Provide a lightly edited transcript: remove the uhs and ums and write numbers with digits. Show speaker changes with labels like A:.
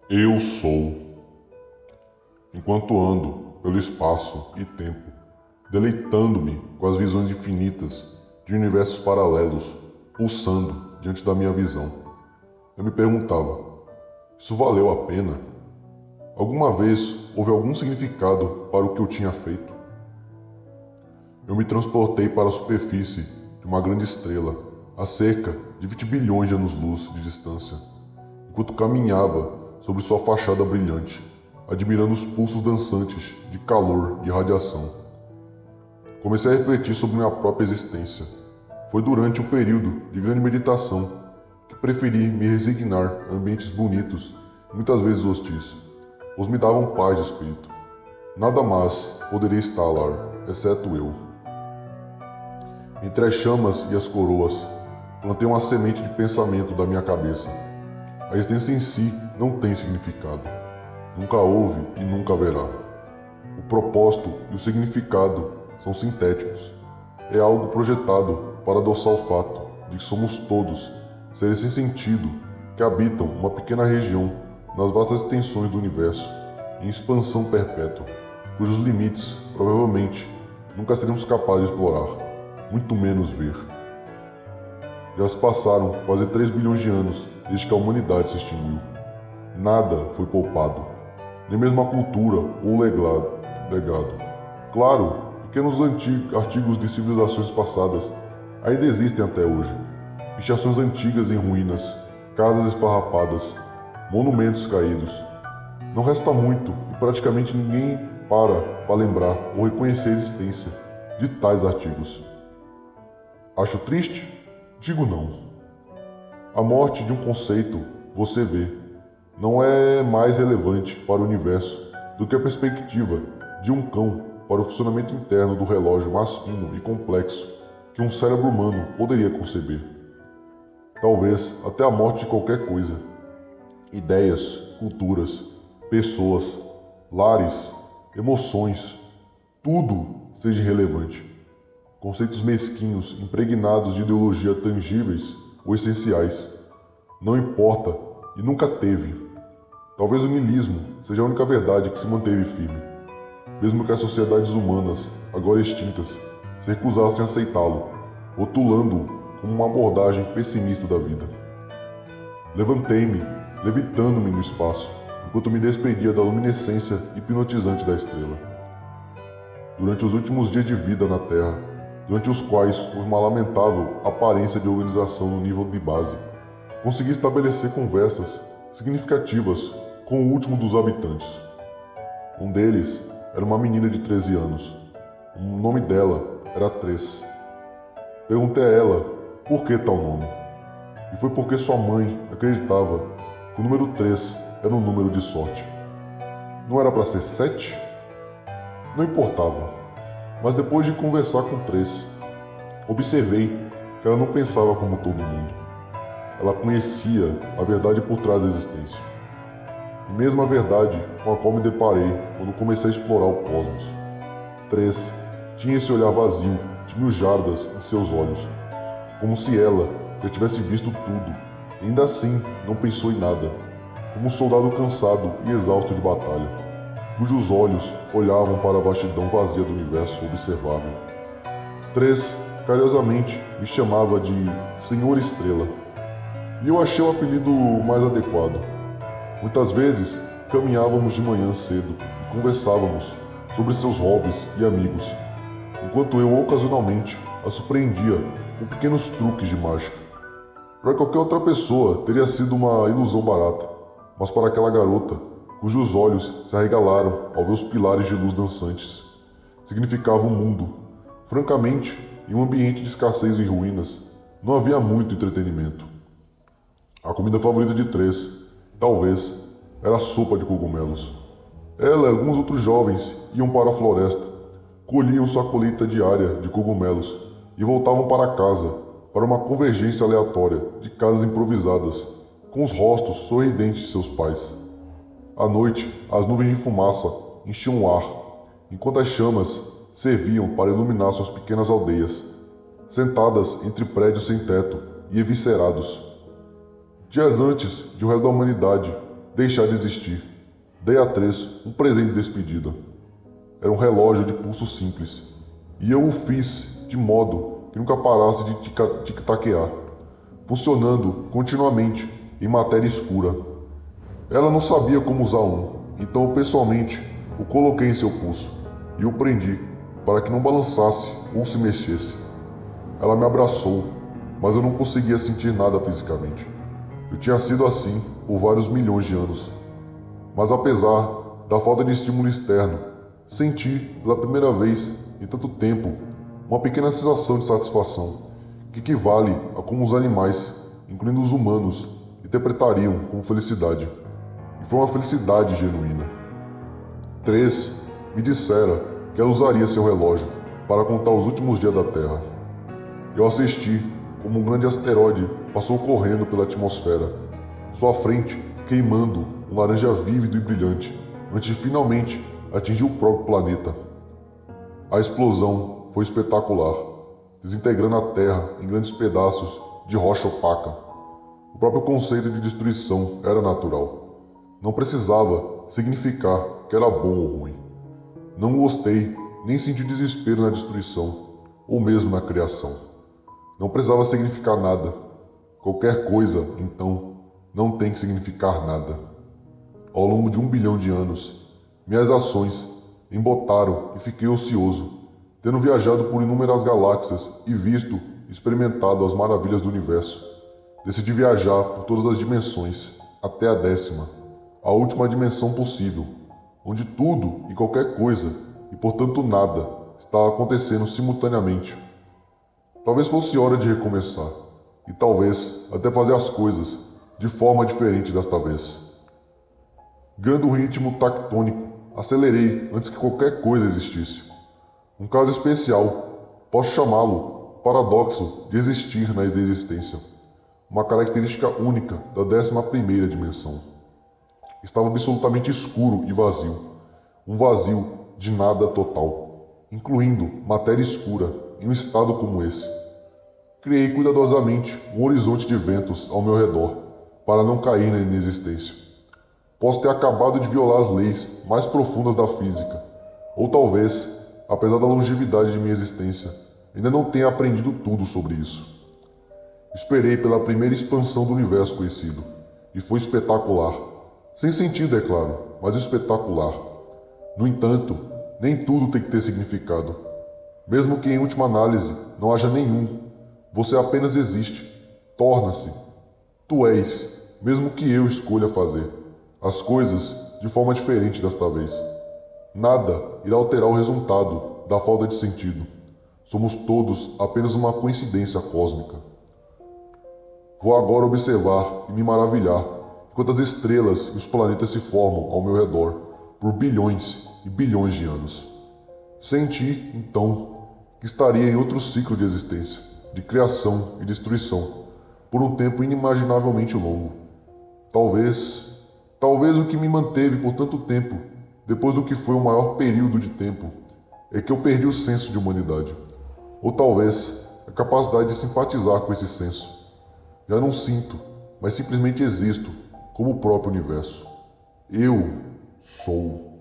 A: Eu sou. Enquanto ando pelo espaço e tempo, deleitando-me com as visões infinitas de universos paralelos pulsando diante da minha visão, eu me perguntava: isso valeu a pena? Alguma vez houve algum significado para o que eu tinha feito? Eu me transportei para a superfície de uma grande estrela, a cerca de 20 bilhões de anos-luz de distância, enquanto caminhava sobre sua fachada brilhante, admirando os pulsos dançantes de calor e radiação. Comecei a refletir sobre minha própria existência. Foi durante um período de grande meditação que preferi me resignar a ambientes bonitos e muitas vezes hostis, pois me davam paz de espírito. Nada mais poderia estar lá, exceto eu. Entre as chamas e as coroas, plantei uma semente de pensamento da minha cabeça. A existência em si não tem significado. Nunca houve e nunca haverá. O propósito e o significado são sintéticos. É algo projetado para adoçar o fato de que somos todos seres sem sentido que habitam uma pequena região nas vastas extensões do universo, em expansão perpétua, cujos limites, provavelmente, nunca seremos capazes de explorar, muito menos ver. Já se passaram quase 3 bilhões de anos desde que a humanidade se extinguiu. Nada foi poupado, nem mesmo a cultura ou o legado. Claro, pequenos artigos de civilizações passadas ainda existem até hoje. Pichações antigas em ruínas, casas esfarrapadas, monumentos caídos. Não resta muito e praticamente ninguém para lembrar ou reconhecer a existência de tais artigos. Acho triste? Digo não. A morte de um conceito, você vê, não é mais relevante para o universo do que a perspectiva de um cão para o funcionamento interno do relógio mais fino e complexo que um cérebro humano poderia conceber. Talvez até a morte de qualquer coisa. Ideias, culturas, pessoas, lares, emoções, tudo seja irrelevante. Conceitos mesquinhos, impregnados de ideologia tangíveis ou essenciais. Não importa e nunca teve. Talvez o niilismo seja a única verdade que se manteve firme, mesmo que as sociedades humanas, agora extintas, se recusassem a aceitá-lo, rotulando-o como uma abordagem pessimista da vida. Levantei-me, levitando-me no espaço, enquanto me despedia da luminescência hipnotizante da estrela. Durante os últimos dias de vida na Terra, durante os quais houve uma lamentável aparência de organização no nível de base, consegui estabelecer conversas significativas com o último dos habitantes. Um deles era uma menina de 13 anos. O nome dela era Tress. Perguntei a ela por que tal nome. E foi porque sua mãe acreditava que o número 3 era um número de sorte. Não era para ser 7? Não importava. Mas depois de conversar com Tress, observei que ela não pensava como todo mundo. Ela conhecia a verdade por trás da existência. E mesmo a verdade com a qual me deparei quando comecei a explorar o cosmos. Tress tinha esse olhar vazio de 1000 jardas em seus olhos, como se ela já tivesse visto tudo, e ainda assim não pensou em nada, como um soldado cansado e exausto de batalha, cujos olhos olhavam para a vastidão vazia do universo observável. Tress, carinhosamente, me chamava de Senhor Estrela, e eu achei o apelido mais adequado. Muitas vezes caminhávamos de manhã cedo e conversávamos sobre seus hobbies e amigos, enquanto eu ocasionalmente a surpreendia com pequenos truques de mágica. Para qualquer outra pessoa teria sido uma ilusão barata, mas para aquela garota, cujos olhos se arregalaram ao ver os pilares de luz dançantes, significava um mundo. Francamente, em um ambiente de escassez e ruínas, não havia muito entretenimento. A comida favorita de Tress, talvez, era a sopa de cogumelos. Ela e alguns outros jovens iam para a floresta, colhiam sua colheita diária de cogumelos e voltavam para casa para uma convergência aleatória de casas improvisadas, com os rostos sorridentes de seus pais. À noite, as nuvens de fumaça enchiam o ar, enquanto as chamas serviam para iluminar suas pequenas aldeias, sentadas entre prédios sem teto e eviscerados. Dias antes de o resto da humanidade deixar de existir. Dei a Três um presente de despedida. Era um relógio de pulso simples, e eu o fiz de modo que nunca parasse de tic-taquear, funcionando continuamente em matéria escura. Ela não sabia como usar um, então eu pessoalmente o coloquei em seu pulso e o prendi para que não balançasse ou se mexesse. Ela me abraçou, mas eu não conseguia sentir nada fisicamente. Eu tinha sido assim por vários milhões de anos. Mas apesar da falta de estímulo externo, senti pela primeira vez em tanto tempo uma pequena sensação de satisfação que equivale a como os animais, incluindo os humanos, interpretariam como felicidade. E foi uma felicidade genuína. Três me dissera que ela usaria seu relógio para contar os últimos dias da Terra. Eu assisti como um grande asteroide passou correndo pela atmosfera, sua frente queimando um laranja vívido e brilhante, antes de finalmente atingir o próprio planeta. A explosão foi espetacular, desintegrando a Terra em grandes pedaços de rocha opaca. O próprio conceito de destruição era natural. Não precisava significar que era bom ou ruim. Não gostei, nem senti desespero na destruição, ou mesmo na criação. Não precisava significar nada. Qualquer coisa, então, não tem que significar nada. Ao longo de 1 bilhão de anos, minhas ações embotaram e fiquei ocioso, tendo viajado por inúmeras galáxias e visto e experimentado as maravilhas do universo. Decidi viajar por todas as dimensões, até a 10ª, a última dimensão possível, onde tudo e qualquer coisa, e portanto nada, está acontecendo simultaneamente. Talvez fosse hora de recomeçar, e talvez até fazer as coisas de forma diferente desta vez. Ganhando um ritmo tectônico, acelerei antes que qualquer coisa existisse. Um caso especial, posso chamá-lo paradoxo de existir na existência, uma característica única da 11ª dimensão. Estava absolutamente escuro e vazio, um vazio de nada total, incluindo matéria escura em um estado como esse. Criei cuidadosamente um horizonte de ventos ao meu redor, para não cair na inexistência. Posso ter acabado de violar as leis mais profundas da física, ou talvez, apesar da longevidade de minha existência, ainda não tenha aprendido tudo sobre isso. Esperei pela primeira expansão do universo conhecido, e foi espetacular. Sem sentido, é claro, mas espetacular. No entanto, nem tudo tem que ter significado. Mesmo que em última análise não haja nenhum, você apenas existe, torna-se. Tu és, mesmo que eu escolha fazer as coisas de forma diferente desta vez. Nada irá alterar o resultado da falta de sentido. Somos todos apenas uma coincidência cósmica. Vou agora observar e me maravilhar enquanto as estrelas e os planetas se formam ao meu redor por bilhões e bilhões de anos. Senti, então, que estaria em outro ciclo de existência, de criação e destruição, por um tempo inimaginavelmente longo. Talvez o que me manteve por tanto tempo, depois do que foi o maior período de tempo, é que eu perdi o senso de humanidade. Ou talvez a capacidade de simpatizar com esse senso. Já não sinto, mas simplesmente existo, como o próprio universo. Eu sou.